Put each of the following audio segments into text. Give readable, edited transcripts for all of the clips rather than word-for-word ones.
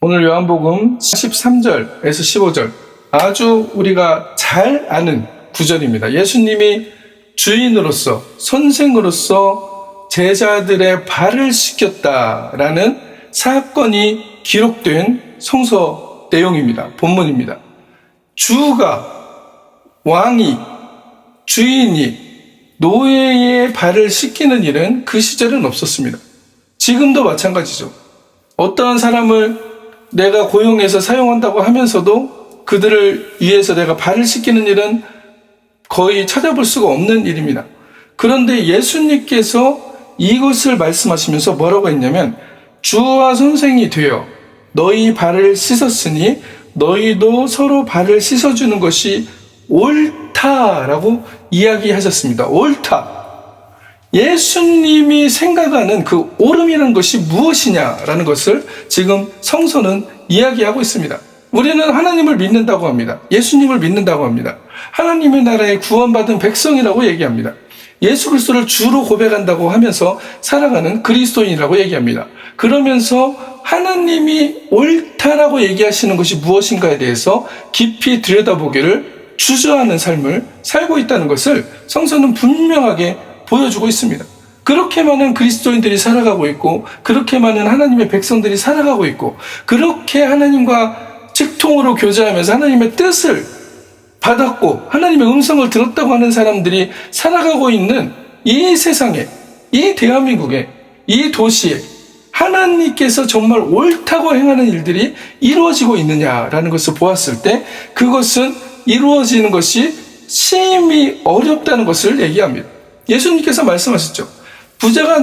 오늘 요한복음 13절에서 15절 아주 우리가 잘 아는 구절입니다. 예수님이 주인으로서 선생으로서 제자들의 발을 씻겼다라는 사건이 기록된 성서 내용입니다. 본문입니다. 주가, 왕이, 주인이 노예의 발을 씻기는 일은 그 시절은 없었습니다. 지금도 마찬가지죠. 어떠한 사람을 내가 고용해서 사용한다고 하면서도 그들을 위해서 내가 발을 씻기는 일은 거의 찾아볼 수가 없는 일입니다. 그런데 예수님께서 이것을 말씀하시면서 뭐라고 했냐면 주와 선생이 되어 너희 발을 씻었으니 너희도 서로 발을 씻어주는 것이 옳다라고 이야기하셨습니다. 옳다. 예수님이 생각하는 그 옳음이라는 것이 무엇이냐라는 것을 지금 성서는 이야기하고 있습니다. 우리는 하나님을 믿는다고 합니다. 예수님을 믿는다고 합니다. 하나님의 나라에 구원받은 백성이라고 얘기합니다. 예수 그리스도를 주로 고백한다고 하면서 살아가는 그리스도인이라고 얘기합니다. 그러면서 하나님이 옳다라고 얘기하시는 것이 무엇인가에 대해서 깊이 들여다보기를 주저하는 삶을 살고 있다는 것을 성서는 분명하게 보여주고 있습니다. 그렇게 많은 그리스도인들이 살아가고 있고 그렇게 많은 하나님의 백성들이 살아가고 있고 그렇게 하나님과 직통으로 교제하면서 하나님의 뜻을 받았고 하나님의 음성을 들었다고 하는 사람들이 살아가고 있는 이 세상에, 이 대한민국에, 이 도시에 하나님께서 정말 옳다고 행하는 일들이 이루어지고 있느냐라는 것을 보았을 때 그것은 이루어지는 것이 심히 어렵다는 것을 얘기합니다. 예수님께서 말씀하셨죠. 부자가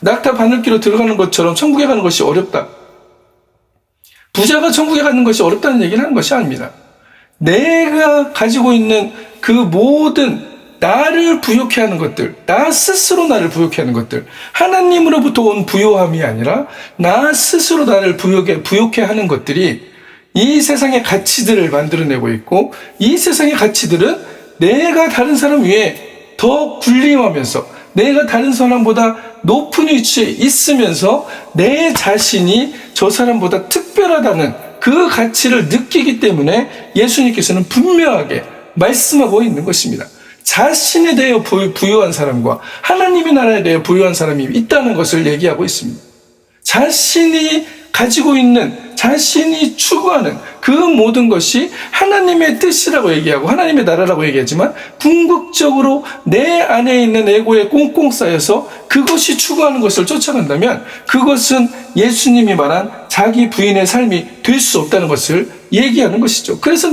낙타 바늘기로 들어가는 것처럼 천국에 가는 것이 어렵다. 부자가 천국에 가는 것이 어렵다는 얘기를 하는 것이 아닙니다. 내가 가지고 있는 그 모든 나를 부욕해 하는 것들, 나 스스로 나를 부욕해 하는 것들, 하나님으로부터 온 부요함이 아니라 나 스스로 나를 부욕해 하는 것들이 이 세상의 가치들을 만들어내고 있고 이 세상의 가치들은 내가 다른 사람 위에 더 군림하면서 내가 다른 사람보다 높은 위치에 있으면서 내 자신이 저 사람보다 특별하다는 그 가치를 느끼기 때문에 예수님께서는 분명하게 말씀하고 있는 것입니다. 자신에 대해 부유한 사람과 하나님의 나라에 대해 부유한 사람이 있다는 것을 얘기하고 있습니다. 자신이 가지고 있는 자신이 추구하는 그 모든 것이 하나님의 뜻이라고 얘기하고 하나님의 나라라고 얘기하지만 궁극적으로 내 안에 있는 에고에 꽁꽁 쌓여서 그것이 추구하는 것을 쫓아간다면 그것은 예수님이 말한 자기 부인의 삶이 될 수 없다는 것을 얘기하는 것이죠. 그래서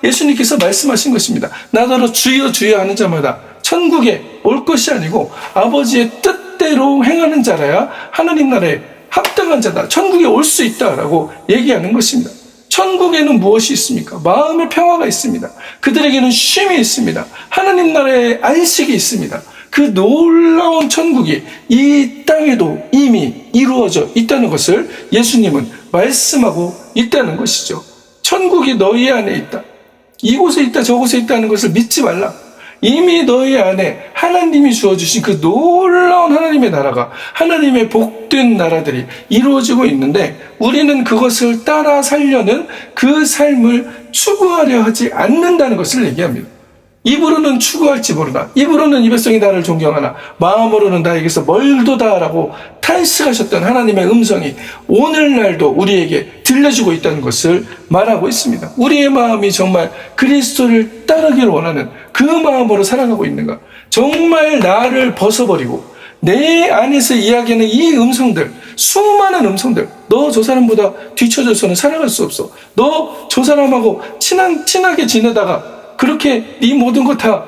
예수님께서 말씀하신 것입니다. 나더러 주여 주여 하는 자마다 천국에 올 것이 아니고 아버지의 뜻대로 행하는 자라야 하나님 나라에 합당한 자다. 천국에 올 수 있다라고 얘기하는 것입니다. 천국에는 무엇이 있습니까? 마음의 평화가 있습니다. 그들에게는 쉼이 있습니다. 하나님 나라의 안식이 있습니다. 그 놀라운 천국이 이 땅에도 이미 이루어져 있다는 것을 예수님은 말씀하고 있다는 것이죠. 천국이 너희 안에 있다. 이곳에 있다 저곳에 있다는 것을 믿지 말라. 이미 너희 안에 하나님이 주어주신 그 놀라운 하나님의 나라가 하나님의 복된 나라들이 이루어지고 있는데 우리는 그것을 따라 살려는 그 삶을 추구하려 하지 않는다는 것을 얘기합니다. 입으로는 추구할지 모르나 입으로는 이 백성이 나를 존경하나 마음으로는 나에게서 멀도다라고 탄식하셨던 하나님의 음성이 오늘날도 우리에게 들려주고 있다는 것을 말하고 있습니다. 우리의 마음이 정말 그리스도를 따르기를 원하는 그 마음으로 살아가고 있는가? 정말 나를 벗어버리고 내 안에서 이야기하는 이 음성들, 수많은 음성들, 너 저 사람보다 뒤쳐져서는 살아갈 수 없어. 너 저 사람하고 친하게 지내다가 그렇게 네 모든 거 다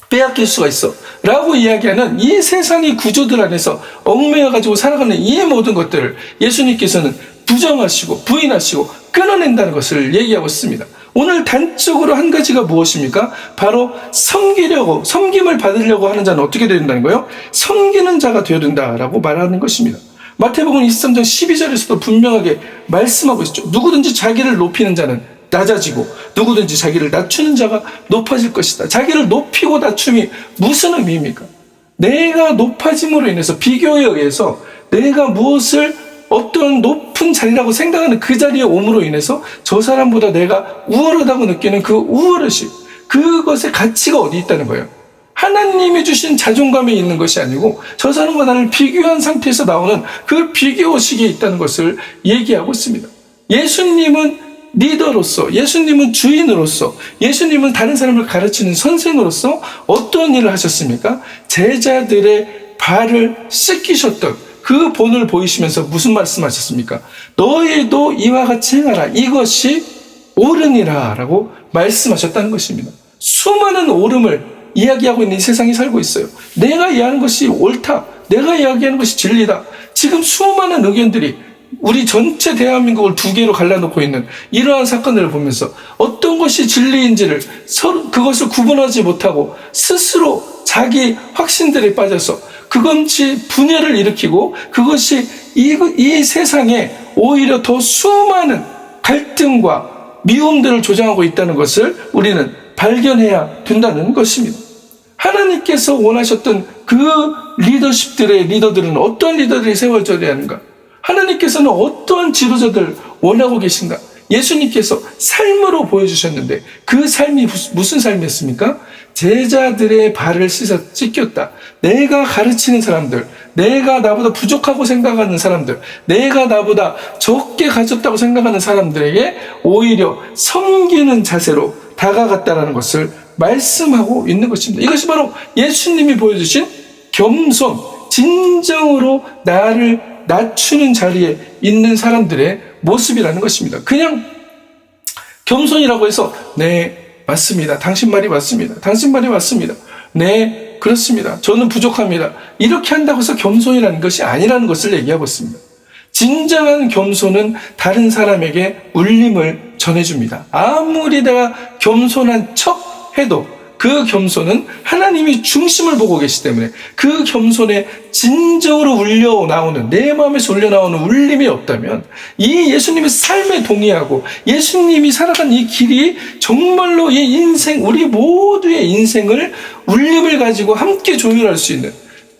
빼앗길 수가 있어 라고 이야기하는 이 세상의 구조들 안에서 얽매여가지고 살아가는 이 모든 것들을 예수님께서는 부정하시고 부인하시고 끊어낸다는 것을 얘기하고 있습니다. 오늘 단적으로 한 가지가 무엇입니까? 바로 섬김을 받으려고 하는 자는 어떻게 되야 된다는 거예요? 섬기는 자가 되어야 된다라고 말하는 것입니다. 마태복음 23장 12절에서도 분명하게 말씀하고 있죠. 누구든지 자기를 높이는 자는 낮아지고 누구든지 자기를 낮추는 자가 높아질 것이다. 자기를 높이고 낮춤이 무슨 의미입니까? 내가 높아짐으로 인해서 비교에 의해서 내가 무엇을 어떤 높은 자리라고 생각하는 그 자리에 옴으로 인해서 저 사람보다 내가 우월하다고 느끼는 그 우월의식, 그것의 가치가 어디 있다는 거예요. 하나님이 주신 자존감에 있는 것이 아니고 저 사람과 나를 비교한 상태에서 나오는 그 비교의식에 있다는 것을 얘기하고 있습니다. 예수님은 리더로서, 예수님은 주인으로서, 예수님은 다른 사람을 가르치는 선생으로서 어떤 일을 하셨습니까? 제자들의 발을 씻기셨던 그 본을 보이시면서 무슨 말씀하셨습니까? 너희도 이와 같이 행하라. 이것이 옳으니라 라고 말씀하셨다는 것입니다. 수많은 옳음을 이야기하고 있는 이 세상이 살고 있어요. 내가 이해하는 것이 옳다, 내가 이야기하는 것이 진리다. 지금 수많은 의견들이 우리 전체 대한민국을 두 개로 갈라놓고 있는 이러한 사건들을 보면서 어떤 것이 진리인지를 그것을 구분하지 못하고 스스로 자기 확신들에 빠져서 그것이 분열을 일으키고 그것이 이 세상에 오히려 더 수많은 갈등과 미움들을 조장하고 있다는 것을 우리는 발견해야 된다는 것입니다. 하나님께서 원하셨던 그 리더들은 어떤 리더들이 세워져야 하는가? 하나님께서는 어떠한 지도자들을 원하고 계신가? 예수님께서 삶으로 보여주셨는데 그 삶이 무슨 삶이었습니까? 제자들의 발을 씻겼다. 내가 가르치는 사람들, 내가 나보다 부족하고 생각하는 사람들, 내가 나보다 적게 가졌다고 생각하는 사람들에게 오히려 섬기는 자세로 다가갔다라는 것을 말씀하고 있는 것입니다. 이것이 바로 예수님이 보여주신 겸손, 진정으로 나를 낮추는 자리에 있는 사람들의 모습이라는 것입니다. 그냥 겸손이라고 해서 네, 맞습니다. 당신 말이 맞습니다. 당신 말이 맞습니다. 네, 그렇습니다. 저는 부족합니다. 이렇게 한다고 해서 겸손이라는 것이 아니라는 것을 얘기하고 있습니다. 진정한 겸손은 다른 사람에게 울림을 전해줍니다. 아무리 내가 겸손한 척 해도 그 겸손은 하나님이 중심을 보고 계시기 때문에 그 겸손에 진정으로 울려나오는, 내 마음에서 울려나오는 울림이 없다면 이 예수님의 삶에 동의하고 예수님이 살아간 이 길이 정말로 이 인생, 우리 모두의 인생을 울림을 가지고 함께 조율할 수 있는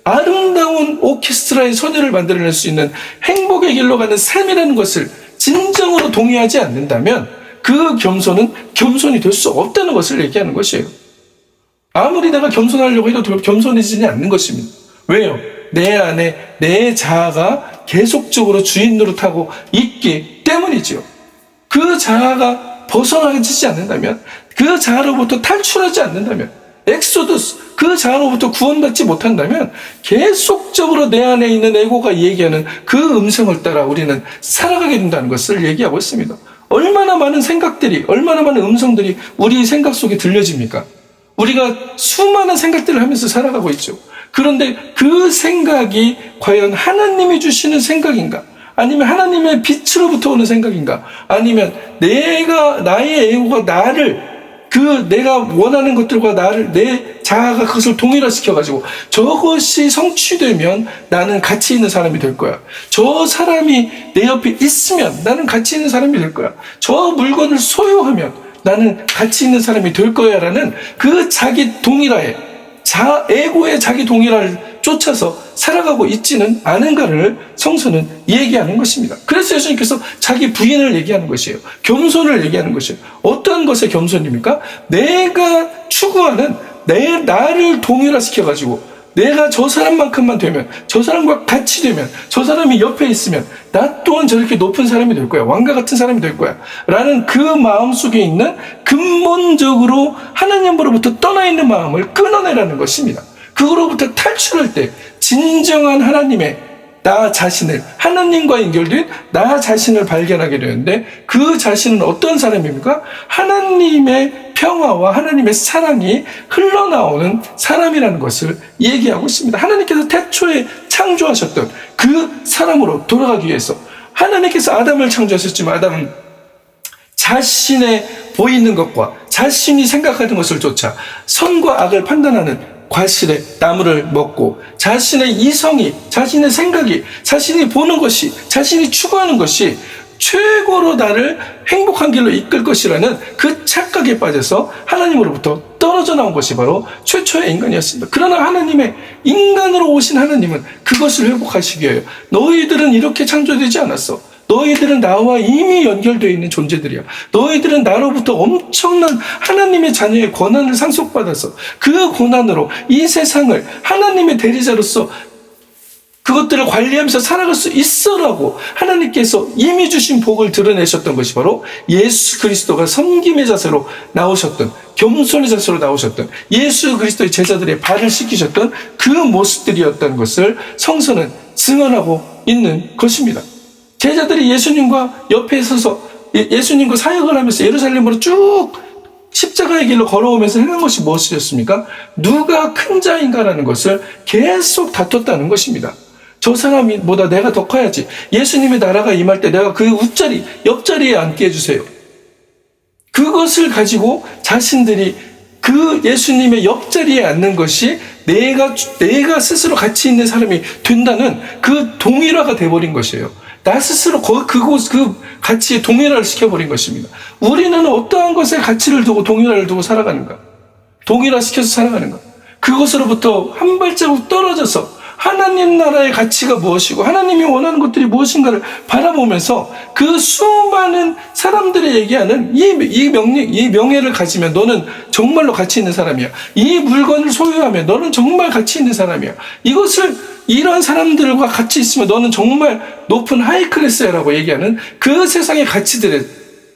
아름다운 오케스트라의 선율을 만들어낼 수 있는 행복의 길로 가는 삶이라는 것을 진정으로 동의하지 않는다면 그 겸손은 겸손이 될 수 없다는 것을 얘기하는 것이에요. 아무리 내가 겸손하려고 해도 겸손해지지 않는 것입니다. 왜요? 내 안에 내 자아가 계속적으로 주인 노릇하고 있기 때문이지요. 그 자아가 벗어나지 않는다면, 그 자아로부터 탈출하지 않는다면, 엑소더스, 그 자아로부터 구원받지 못한다면 계속적으로 내 안에 있는 에고가 얘기하는 그 음성을 따라 우리는 살아가게 된다는 것을 얘기하고 있습니다. 얼마나 많은 생각들이, 얼마나 많은 음성들이 우리 생각 속에 들려집니까? 우리가 수많은 생각들을 하면서 살아가고 있죠. 그런데 그 생각이 과연 하나님이 주시는 생각인가? 아니면 하나님의 빛으로부터 오는 생각인가? 아니면 나의 에고가 내가 원하는 것들과 내 자아가 그것을 동일화시켜가지고 저것이 성취되면 나는 가치 있는 사람이 될 거야. 저 사람이 내 옆에 있으면 나는 가치 있는 사람이 될 거야. 저 물건을 소유하면 나는 가치 있는 사람이 될 거야 라는 그 자기 동일화에, 에고의 자기 동일화를 쫓아서 살아가고 있지는 않은가를 성서는 얘기하는 것입니다. 그래서 예수님께서 자기 부인을 얘기하는 것이에요. 겸손을 얘기하는 것이에요. 어떤 것의 겸손입니까? 내가 추구하는 나를 동일화시켜가지고 내가 저 사람만큼만 되면, 저 사람과 같이 되면, 저 사람이 옆에 있으면 나 또한 저렇게 높은 사람이 될 거야. 왕과 같은 사람이 될 거야. 라는 그 마음속에 있는 근본적으로 하나님으로부터 떠나 있는 마음을 끊어내라는 것입니다. 그거로부터 탈출할 때 진정한 하나님의 나 자신을, 하나님과 연결된 나 자신을 발견하게 되는데 그 자신은 어떤 사람입니까? 하나님의 평화와 하나님의 사랑이 흘러나오는 사람이라는 것을 얘기하고 있습니다. 하나님께서 태초에 창조하셨던 그 사람으로 돌아가기 위해서 하나님께서 아담을 창조하셨지만 아담은 자신의 보이는 것과 자신이 생각하는 것을 쫓아 선과 악을 판단하는 과실의 나무를 먹고 자신의 이성이, 자신의 생각이, 자신이 보는 것이, 자신이 추구하는 것이 최고로 나를 행복한 길로 이끌 것이라는 그 착각에 빠져서 하나님으로부터 떨어져 나온 것이 바로 최초의 인간이었습니다. 그러나 하나님의 인간으로 오신 하나님은 그것을 회복하시기 위하여 너희들은 이렇게 창조되지 않았어. 너희들은 나와 이미 연결되어 있는 존재들이야. 너희들은 나로부터 엄청난 하나님의 자녀의 권한을 상속받아서 그 권한으로 이 세상을 하나님의 대리자로서 그것들을 관리하면서 살아갈 수 있어라고 하나님께서 이미 주신 복을 드러내셨던 것이 바로 예수 그리스도가 섬김의 자세로 나오셨던, 겸손의 자세로 나오셨던, 예수 그리스도의 제자들의 발을 씻기셨던 그 모습들이었다는 것을 성서는 증언하고 있는 것입니다. 제자들이 예수님과 옆에 서서 예수님과 사역을 하면서 예루살렘으로 쭉 십자가의 길로 걸어오면서 행한 것이 무엇이었습니까? 누가 큰 자인가라는 것을 계속 다퉜다는 것입니다. 저 사람보다 내가 더 커야지. 예수님의 나라가 임할 때 내가 그 옆자리에 앉게 해주세요. 그것을 가지고 자신들이 그 예수님의 옆자리에 앉는 것이 내가 스스로 가치 있는 사람이 된다는 그 동일화가 돼버린 것이에요. 나 스스로 그 가치에 동일화를 시켜버린 것입니다. 우리는 어떠한 것에 가치를 두고 동일화를 두고 살아가는가? 동일화시켜서 살아가는가? 그것으로부터 한 발자국 떨어져서 하나님 나라의 가치가 무엇이고 하나님이 원하는 것들이 무엇인가를 바라보면서 그 수많은 사람들이 얘기하는 이 명예를 가지면 너는 정말로 가치 있는 사람이야. 이 물건을 소유하면 너는 정말 가치 있는 사람이야. 이런 사람들과 같이 있으면 너는 정말 높은 하이클래스야라고 얘기하는 그 세상의 가치들에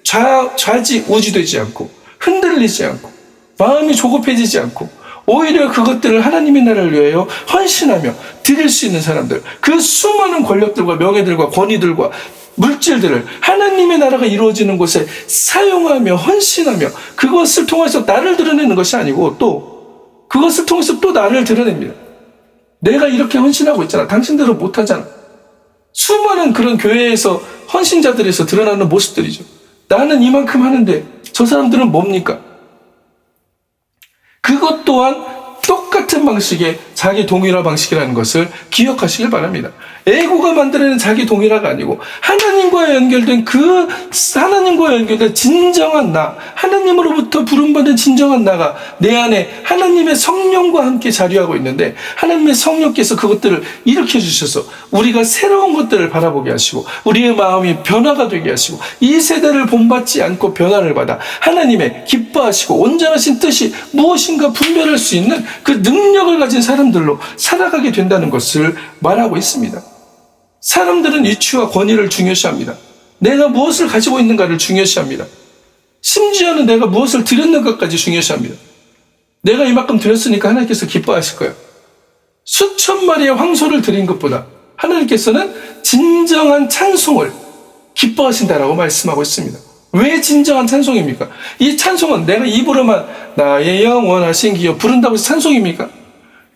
좌지우지되지 않고 흔들리지 않고 마음이 조급해지지 않고 오히려 그것들을 하나님의 나라를 위하여 헌신하며 드릴 수 있는 사람들, 그 수많은 권력들과 명예들과 권위들과 물질들을 하나님의 나라가 이루어지는 곳에 사용하며 헌신하며 그것을 통해서 나를 드러내는 것이 아니고 또 그것을 통해서 또 나를 드러냅니다. 내가 이렇게 헌신하고 있잖아. 당신들은 못하잖아. 수많은 그런 교회에서 헌신자들에서 드러나는 모습들이죠. 나는 이만큼 하는데 저 사람들은 뭡니까? 그것 또한 똑같은 방식의 자기 동일화 방식이라는 것을 기억하시길 바랍니다. 에고가 만들어내는 자기 동일화가 아니고 하나님과 연결된 진정한 나, 하나님으로부터 부름받은 진정한 나가 내 안에 하나님의 성령과 함께 자리하고 있는데 하나님의 성령께서 그것들을 일으켜 주셔서 우리가 새로운 것들을 바라보게 하시고 우리의 마음이 변화가 되게 하시고 이 세대를 본받지 않고 변화를 받아 하나님의 기뻐하시고 온전하신 뜻이 무엇인가 분별할 수 있는 그 능력을 가진 사람들로 살아가게 된다는 것을 말하고 있습니다. 사람들은 위치와 권위를 중요시합니다. 내가 무엇을 가지고 있는가를 중요시합니다. 심지어는 내가 무엇을 드렸는가까지 중요시합니다. 내가 이만큼 드렸으니까 하나님께서 기뻐하실 거예요. 수천 마리의 황소를 드린 것보다 하나님께서는 진정한 찬송을 기뻐하신다라고 말씀하고 있습니다. 왜 진정한 찬송입니까? 이 찬송은 내가 입으로만 나의 영원하신 기여 부른다고 해서 찬송입니까?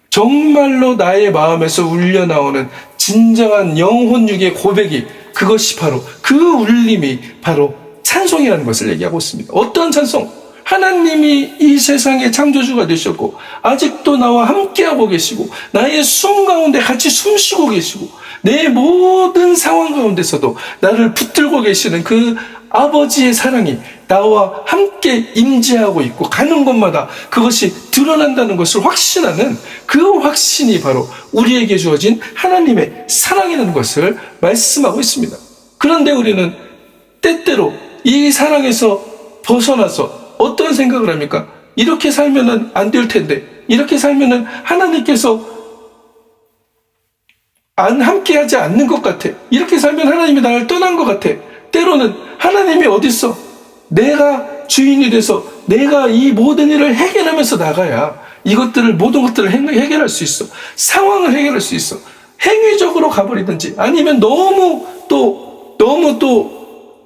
정말로 나의 마음에서 울려나오는 진정한 영혼육의 고백이 그것이 바로 그 울림이 바로 찬송이라는 것을 얘기하고 있습니다. 어떤 찬송? 하나님이 이 세상의 창조주가 되셨고 아직도 나와 함께하고 계시고 나의 숨 가운데 같이 숨쉬고 계시고 내 모든 상황 가운데서도 나를 붙들고 계시는 그 아버지의 사랑이 나와 함께 임재하고 있고 가는 곳마다 그것이 드러난다는 것을 확신하는 그 확신이 바로 우리에게 주어진 하나님의 사랑이라는 것을 말씀하고 있습니다. 그런데 우리는 때때로 이 사랑에서 벗어나서 어떤 생각을 합니까? 이렇게 살면은 안 될 텐데, 이렇게 살면은 하나님께서 함께하지 않는 것 같아. 이렇게 살면 하나님이 나를 떠난 것 같아. 때로는 하나님이 어딨어? 내가 주인이 돼서 내가 이 모든 일을 해결하면서 나가야 모든 것들을 해결할 수 있어. 상황을 해결할 수 있어. 행위적으로 가버리든지 아니면 너무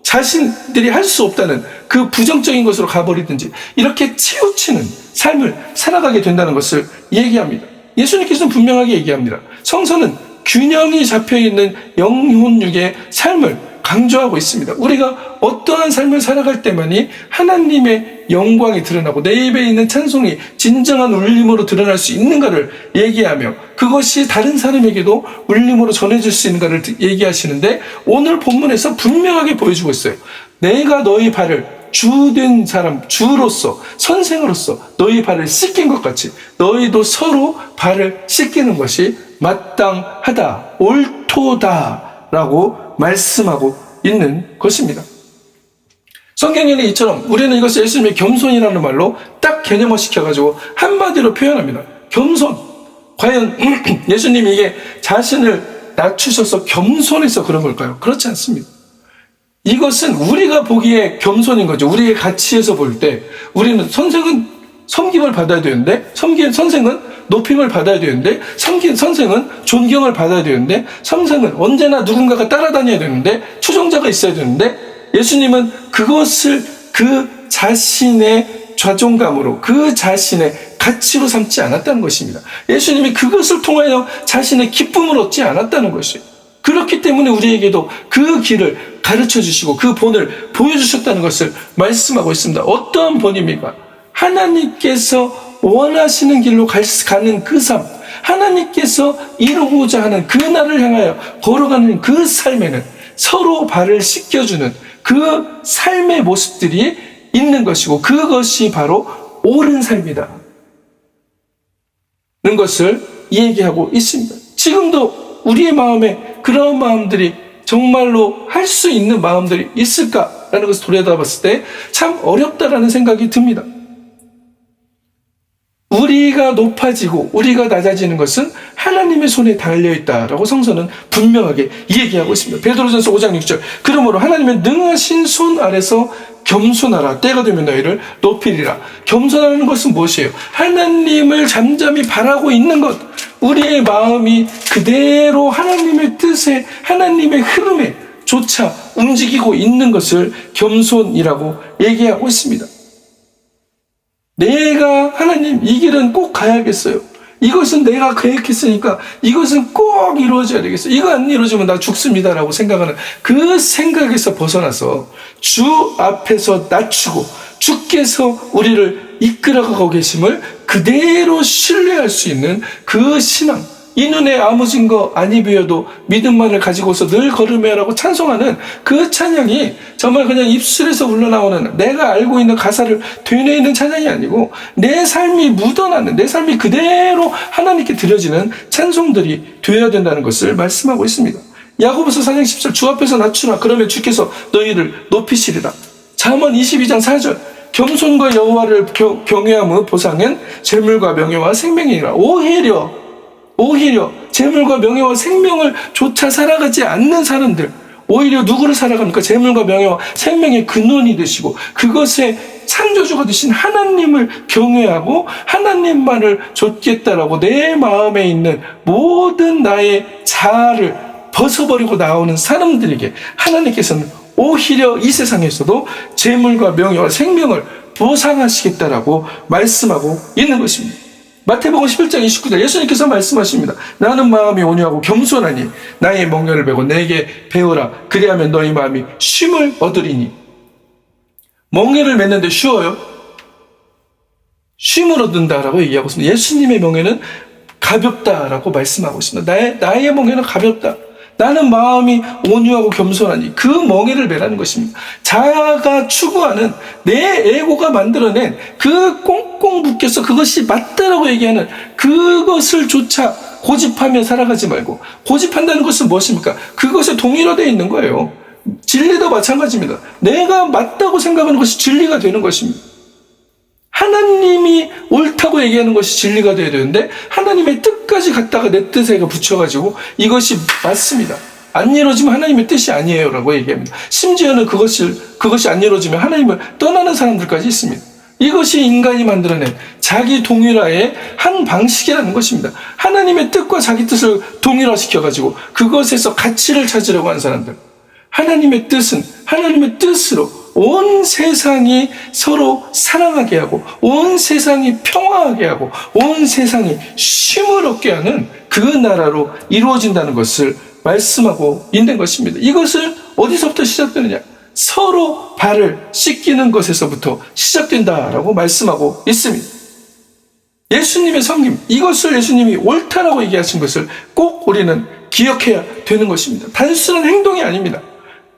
자신들이 할 수 없다는 그 부정적인 것으로 가버리든지 이렇게 치우치는 삶을 살아가게 된다는 것을 얘기합니다. 예수님께서는 분명하게 얘기합니다. 성서는 균형이 잡혀있는 영혼육의 삶을 강조하고 있습니다. 우리가 어떠한 삶을 살아갈 때만이 하나님의 영광이 드러나고 내 입에 있는 찬송이 진정한 울림으로 드러날 수 있는가를 얘기하며 그것이 다른 사람에게도 울림으로 전해질 수 있는가를 얘기하시는데 오늘 본문에서 분명하게 보여주고 있어요. 내가 너희 발을 주된 사람, 주로서, 선생으로서 너희 발을 씻긴 것 같이 너희도 서로 발을 씻기는 것이 마땅하다, 옳도다라고 말씀하고 있는 것입니다. 성경에는 이처럼 우리는 이것을 예수님의 겸손이라는 말로 딱 개념화 시켜가지고 한마디로 표현합니다. 겸손. 과연 예수님이 이게 자신을 낮추셔서 겸손해서 그런 걸까요? 그렇지 않습니다. 이것은 우리가 보기에 겸손인 거죠. 우리의 가치에서 볼 때 우리는 선생은 섬김을 받아야 되는데 선생은 높임을 받아야 되는데 선생은 존경을 받아야 되는데 선생은 언제나 누군가가 따라다녀야 되는데 추종자가 있어야 되는데 예수님은 그것을 그 자신의 좌존감으로 그 자신의 가치로 삼지 않았다는 것입니다. 예수님이 그것을 통하여 자신의 기쁨을 얻지 않았다는 것이에요. 그렇기 때문에 우리에게도 그 길을 가르쳐 주시고 그 본을 보여주셨다는 것을 말씀하고 있습니다. 어떠한 본입니까? 하나님께서 원하시는 길로 가는 그 삶, 하나님께서 이루고자 하는 그 날을 향하여 걸어가는 그 삶에는 서로 발을 씻겨주는 그 삶의 모습들이 있는 것이고 그것이 바로 옳은 삶이다. 는 것을 얘기하고 있습니다. 지금도 우리의 마음에 그런 마음들이 정말로 할 수 있는 마음들이 있을까라는 것을 돌아봤을 때 참 어렵다라는 생각이 듭니다. 우리가 높아지고 우리가 낮아지는 것은 하나님의 손에 달려있다라고 성서는 분명하게 얘기하고 있습니다. 베드로전서 5장 6절 그러므로 하나님의 능하신 손 아래서 겸손하라. 때가 되면 너희를 높이리라. 겸손하는 것은 무엇이에요? 하나님을 잠잠히 바라고 있는 것. 우리의 마음이 그대로 하나님의 뜻에 하나님의 흐름에 조차 움직이고 있는 것을 겸손이라고 얘기하고 있습니다. 내가 하나님 이 길은 꼭 가야겠어요. 이것은 내가 계획했으니까 이것은 꼭 이루어져야 되겠어요. 이거 안 이루어지면 나 죽습니다라고 생각하는 그 생각에서 벗어나서 주 앞에서 낮추고 주께서 우리를 이끌어가고 계심을 그대로 신뢰할 수 있는 그 신앙, 이 눈에 아무 증거 아니 보여도 믿음만을 가지고서 늘 걸으며라고 찬송하는 그 찬양이 정말 그냥 입술에서 흘러나오는 내가 알고 있는 가사를 되뇌이는 찬양이 아니고 내 삶이 묻어나는 내 삶이 그대로 하나님께 드려지는 찬송들이 되어야 된다는 것을 말씀하고 있습니다. 야고보서 4장 10절 주 앞에서 낮추라. 그러면 주께서 너희를 높이시리라. 잠언 22장 4절 겸손과 여호와를 경외함의 보상은 재물과 명예와 생명이니라. 오히려 재물과 명예와 생명을 조차 살아가지 않는 사람들, 오히려 누구를 살아갑니까? 재물과 명예와 생명의 근원이 되시고 그것의 창조주가 되신 하나님을 경외하고 하나님만을 좇겠다라고 내 마음에 있는 모든 나의 자아를 벗어버리고 나오는 사람들에게 하나님께서는 오히려 이 세상에서도 재물과 명예와 생명을 보상하시겠다라고 말씀하고 있는 것입니다. 마태복음 11장 29절 예수님께서 말씀하십니다. 나는 마음이 온유하고 겸손하니 나의 멍에를 베고 내게 배우라. 그리하면 너희 마음이 쉼을 얻으리니. 멍에를 맺는데 쉬워요? 쉼을 얻는다라고 얘기하고 있습니다. 예수님의 멍에는 가볍다라고 말씀하고 있습니다. 나의 멍에는 가볍다. 나는 마음이 온유하고 겸손하니 그 멍에를 매라는 것입니다. 자아가 추구하는 내 에고가 만들어낸 그 꽁꽁 묶여서 그것이 맞다라고 얘기하는 그것을 조차 고집하며 살아가지 말고 고집한다는 것은 무엇입니까? 그것에 동일화되어 있는 거예요. 진리도 마찬가지입니다. 내가 맞다고 생각하는 것이 진리가 되는 것입니다. 하나님이 옳다고 얘기하는 것이 진리가 되어야 되는데 하나님의 뜻까지 갖다가 내 뜻에 붙여가지고 이것이 맞습니다. 안 이루어지면 하나님의 뜻이 아니에요 라고 얘기합니다. 심지어는 그것이 안 이루어지면 하나님을 떠나는 사람들까지 있습니다. 이것이 인간이 만들어낸 자기 동일화의 한 방식이라는 것입니다. 하나님의 뜻과 자기 뜻을 동일화시켜가지고 그것에서 가치를 찾으려고 하는 사람들. 하나님의 뜻은 하나님의 뜻으로 온 세상이 서로 사랑하게 하고 온 세상이 평화하게 하고 온 세상이 쉼을 얻게 하는 그 나라로 이루어진다는 것을 말씀하고 있는 것입니다. 이것을 어디서부터 시작되느냐? 서로 발을 씻기는 것에서부터 시작된다라고 말씀하고 있습니다. 예수님의 섬김, 이것을 예수님이 옳다라고 얘기하신 것을 꼭 우리는 기억해야 되는 것입니다. 단순한 행동이 아닙니다.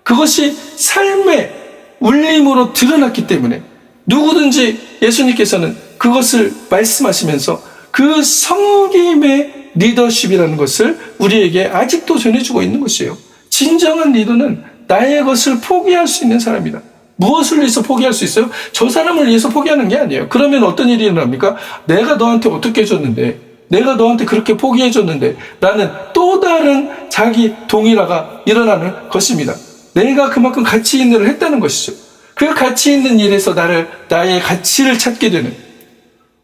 그것이 삶의 울림으로 드러났기 때문에 누구든지 예수님께서는 그것을 말씀하시면서 그 섬김의 리더십이라는 것을 우리에게 아직도 전해주고 있는 것이에요. 진정한 리더는 나의 것을 포기할 수 있는 사람이다. 무엇을 위해서 포기할 수 있어요? 저 사람을 위해서 포기하는 게 아니에요. 그러면 어떤 일이 일어납니까? 내가 너한테 어떻게 해줬는데, 내가 너한테 그렇게 포기해줬는데 라는 또 다른 자기 동일화가 일어나는 것입니다. 내가 그만큼 가치 있는 일을 했다는 것이죠. 그 가치 있는 일에서 나의 가치를 찾게 되는,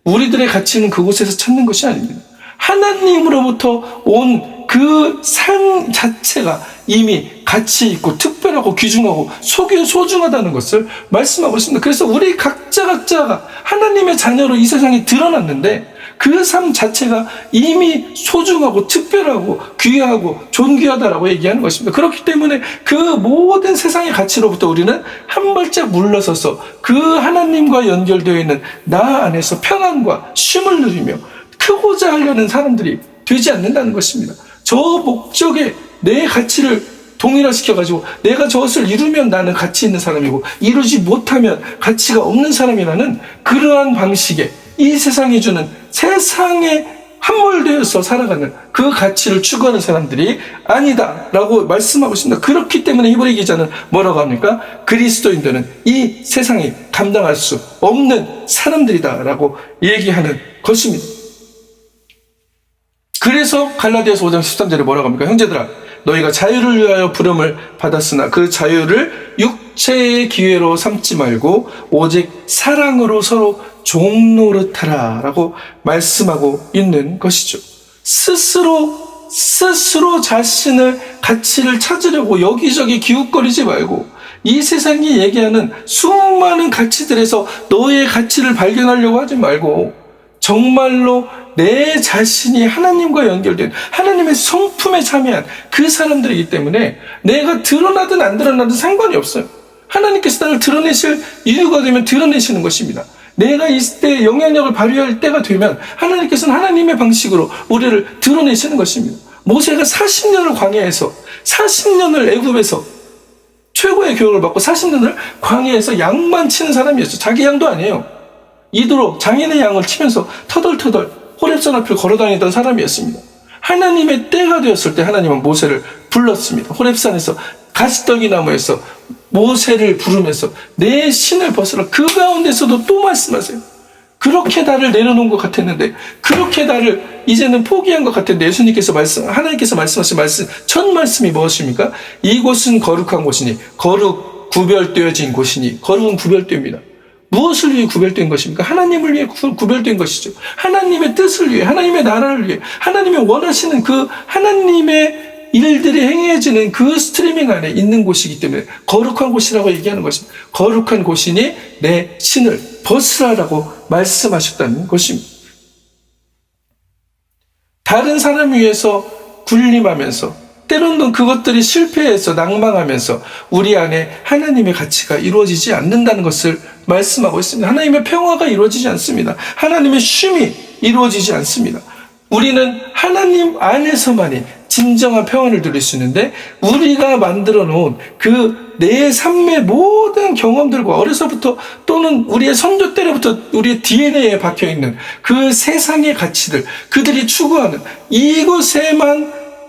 우리들의 가치는 그곳에서 찾는 것이 아닙니다. 하나님으로부터 온 그 삶 자체가 이미 가치 있고 특별하고 귀중하고 소중하다는 것을 말씀하고 있습니다. 그래서 우리 각자가 하나님의 자녀로 이 세상에 드러났는데 그 삶 자체가 이미 소중하고 특별하고 귀하고 존귀하다라고 얘기하는 것입니다. 그렇기 때문에 그 모든 세상의 가치로부터 우리는 한 발짝 물러서서 그 하나님과 연결되어 있는 나 안에서 평안과 쉼을 누리며 크고자 하려는 사람들이 되지 않는다는 것입니다. 저 목적에 내 가치를 동일화시켜가지고 내가 저것을 이루면 나는 가치 있는 사람이고 이루지 못하면 가치가 없는 사람이라는 그러한 방식에 이 세상이 주는 세상에 함몰되어서 살아가는 그 가치를 추구하는 사람들이 아니다라고 말씀하고 있습니다. 그렇기 때문에 히브리 기자는 뭐라고 합니까? 그리스도인들은 이 세상이 감당할 수 없는 사람들이다라고 얘기하는 것입니다. 그래서 갈라디아서 5장 13절에 뭐라고 합니까? 형제들아, 너희가 자유를 위하여 부름을 받았으나 그 자유를 육체의 기회로 삼지 말고 오직 사랑으로 서로 종노릇하라 라고 말씀하고 있는 것이죠. 스스로 자신의 가치를 찾으려고 여기저기 기웃거리지 말고 이 세상이 얘기하는 수많은 가치들에서 너의 가치를 발견하려고 하지 말고 정말로 내 자신이 하나님과 연결된 하나님의 성품에 참여한 그 사람들이기 때문에 내가 드러나든 안 드러나든 상관이 없어요. 하나님께서 나를 드러내실 이유가 되면 드러내시는 것입니다. 내가 이때 영향력을 발휘할 때가 되면 하나님께서는 하나님의 방식으로 우리를 드러내시는 것입니다. 모세가 40년을 광야에서 40년을 애굽에서 최고의 교육을 받고 40년을 광야에서 양만 치는 사람이었어요. 자기 양도 아니에요. 이도록 장인의 양을 치면서 터덜터덜 호렙산 앞을 걸어다니던 사람이었습니다. 하나님의 때가 되었을 때 하나님은 모세를 불렀습니다. 호렙산에서 가시떡이 나무에서 모세를 부르면서 내 신을 벗으라. 그 가운데서도 또 말씀하세요. 그렇게 나를 내려놓은 것 같았는데, 그렇게 나를 이제는 포기한 것 같았는데 하나님께서 말씀하신 첫 말씀이 무엇입니까? 이곳은 거룩한 곳이니 구별되어진 곳이니. 거룩은 구별됩니다. 무엇을 위해 구별된 것입니까? 하나님을 위해 구별된 것이죠. 하나님의 뜻을 위해, 하나님의 나라를 위해, 하나님이 원하시는 그 하나님의 일들이 행해지는 그 스트리밍 안에 있는 곳이기 때문에 거룩한 곳이라고 얘기하는 것입니다. 거룩한 곳이니 내 신을 벗으라라고 말씀하셨다는 것입니다. 다른 사람 위해서 군림하면서 때로는 그것들이 실패해서 낭망하면서 우리 안에 하나님의 가치가 이루어지지 않는다는 것을 말씀하고 있습니다. 하나님의 평화가 이루어지지 않습니다. 하나님의 쉼이 이루어지지 않습니다. 우리는 하나님 안에서만이 진정한 평안을 누릴 수 있는데 우리가 만들어 놓은 그 내 삶의 모든 경험들과 어려서부터 또는 우리의 선조 때로부터 우리의 DNA에 박혀있는 그 세상의 가치들, 그들이 추구하는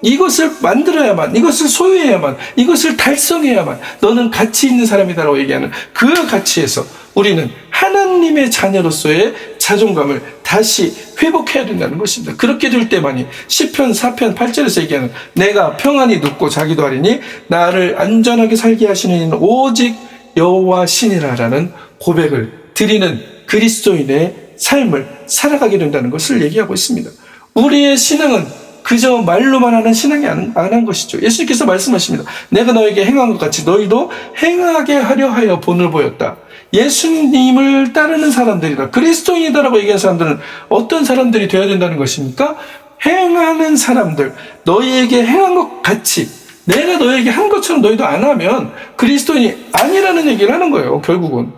이것을 만들어야만, 이것을 소유해야만, 이것을 달성해야만 너는 가치 있는 사람이다라고 얘기하는 그 가치에서 우리는 하나님의 자녀로서의 자존감을 다시 회복해야 된다는 것입니다. 그렇게 될 때만이 시편 4편 8절에서 얘기하는 내가 평안히 눕고 자기도 하리니 나를 안전하게 살게 하시는 이는 오직 여호와 신이라라는 고백을 드리는 그리스도인의 삶을 살아가게 된다는 것을 얘기하고 있습니다. 우리의 신앙은 그저 말로만 하는 신앙이 안 한 것이죠. 예수님께서 말씀하십니다. 내가 너에게 행한 것 같이 너희도 행하게 하려 하여 본을 보였다. 예수님을 따르는 사람들이다. 그리스도인이다라고 얘기하는 사람들은 어떤 사람들이 되어야 된다는 것입니까? 행하는 사람들, 너희에게 행한 것 같이 내가 너에게 한 것처럼 너희도 안 하면 그리스도인이 아니라는 얘기를 하는 거예요. 결국은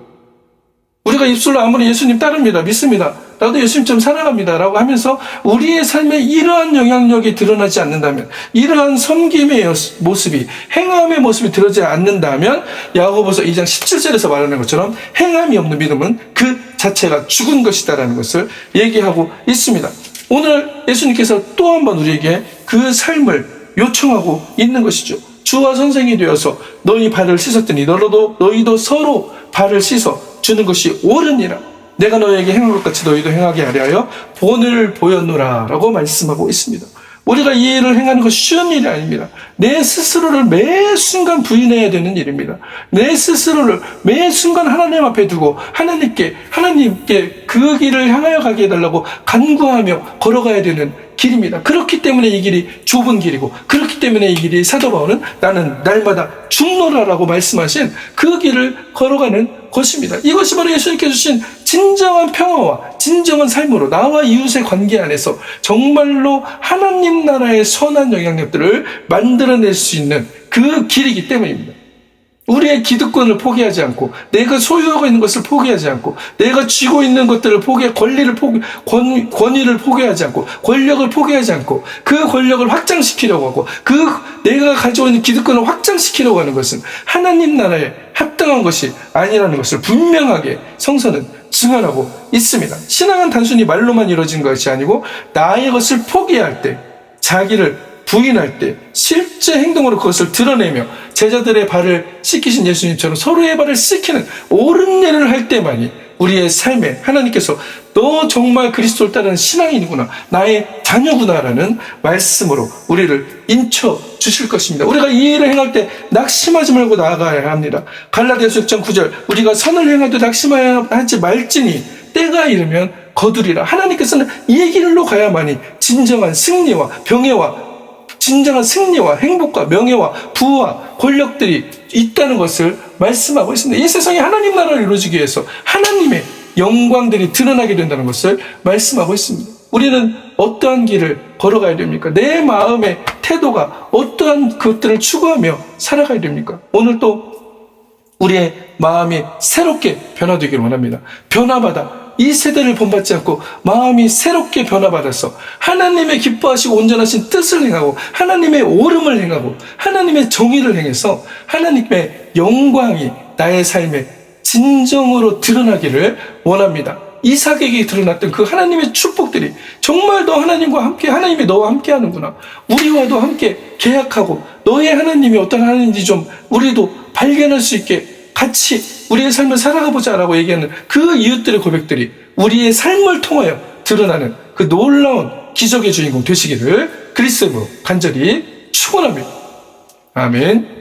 우리가 입술로 아무리 예수님 따릅니다, 믿습니다, 나도 예수님처럼 살아갑니다 라고 하면서 우리의 삶에 이러한 영향력이 드러나지 않는다면, 이러한 섬김의 모습이, 행함의 모습이 드러나지 않는다면, 야고보서 2장 17절에서 말하는 것처럼 행함이 없는 믿음은 그 자체가 죽은 것이다라는 것을 얘기하고 있습니다. 오늘 예수님께서 또 한 번 우리에게 그 삶을 요청하고 있는 것이죠. 주와 선생이 되어서 너희 발을 씻었더니 너희도 서로 발을 씻어 주는 것이 옳으니라. 내가 너에게 행한 것 같이 너희도 행하게 하려 하여 본을 보였노라 라고 말씀하고 있습니다. 우리가 이 일을 행하는 것이 쉬운 일이 아닙니다. 내 스스로를 매 순간 부인해야 되는 일입니다. 내 스스로를 매 순간 하나님 앞에 두고 하나님께 그 길을 향하여 가게 해달라고 간구하며 걸어가야 되는 길입니다. 그렇기 때문에 이 길이 좁은 길이고, 그렇기 때문에 이 길이 사도 바울은 나는 날마다 죽노라라고 말씀하신 그 길을 걸어가는 것입니다. 이것이 바로 예수님께서 주신 진정한 평화와 진정한 삶으로 나와 이웃의 관계 안에서 정말로 하나님 나라의 선한 영향력들을 만들어낼 수 있는 그 길이기 때문입니다. 우리의 기득권을 포기하지 않고, 내가 소유하고 있는 것을 포기하지 않고, 내가 쥐고 있는 것들을 권위를 포기하지 않고, 권력을 포기하지 않고, 그 권력을 확장시키려고 하고, 내가 가지고 있는 기득권을 확장시키려고 하는 것은 하나님 나라에 합당한 것이 아니라는 것을 분명하게 성서는 증언하고 있습니다. 신앙은 단순히 말로만 이루어진 것이 아니고, 나의 것을 포기할 때, 자기를 부인할 때 실제 행동으로 그것을 드러내며 제자들의 발을 씻기신 예수님처럼 서로의 발을 씻기는 옳은 일을 할 때만이 우리의 삶에 하나님께서 너 정말 그리스도를 따르는 신앙인이구나, 나의 자녀구나라는 말씀으로 우리를 인쳐 주실 것입니다. 우리가 이 일을 행할 때 낙심하지 말고 나아가야 합니다. 갈라디아서 6장 9절 우리가 선을 행하도 낙심하지 말지니 때가 이르면 거두리라. 하나님께서는 이 길로 가야만이 진정한 승리와 행복과 명예와 부와 권력들이 있다는 것을 말씀하고 있습니다. 이 세상에 하나님 나라를 이루어지기 위해서 하나님의 영광들이 드러나게 된다는 것을 말씀하고 있습니다. 우리는 어떠한 길을 걸어가야 됩니까? 내 마음의 태도가 어떠한 것들을 추구하며 살아가야 됩니까? 오늘 또 우리의 마음이 새롭게 변화되기를 원합니다. 변화받아 이 세대를 본받지 않고 마음이 새롭게 변화받아서 하나님의 기뻐하시고 온전하신 뜻을 행하고 하나님의 옳음을 행하고 하나님의 정의를 행해서 하나님의 영광이 나의 삶에 진정으로 드러나기를 원합니다. 이삭에게 드러났던 그 하나님의 축복들이 정말 너 하나님과 함께, 하나님이 너와 함께 하는구나, 우리와도 함께 계약하고 너의 하나님이 어떤 하나님인지 좀 우리도 발견할 수 있게 같이 우리의 삶을 살아가보자 라고 얘기하는 그 이웃들의 고백들이 우리의 삶을 통하여 드러나는 그 놀라운 기적의 주인공 되시기를 그리스도로 간절히 축원합니다. 아멘.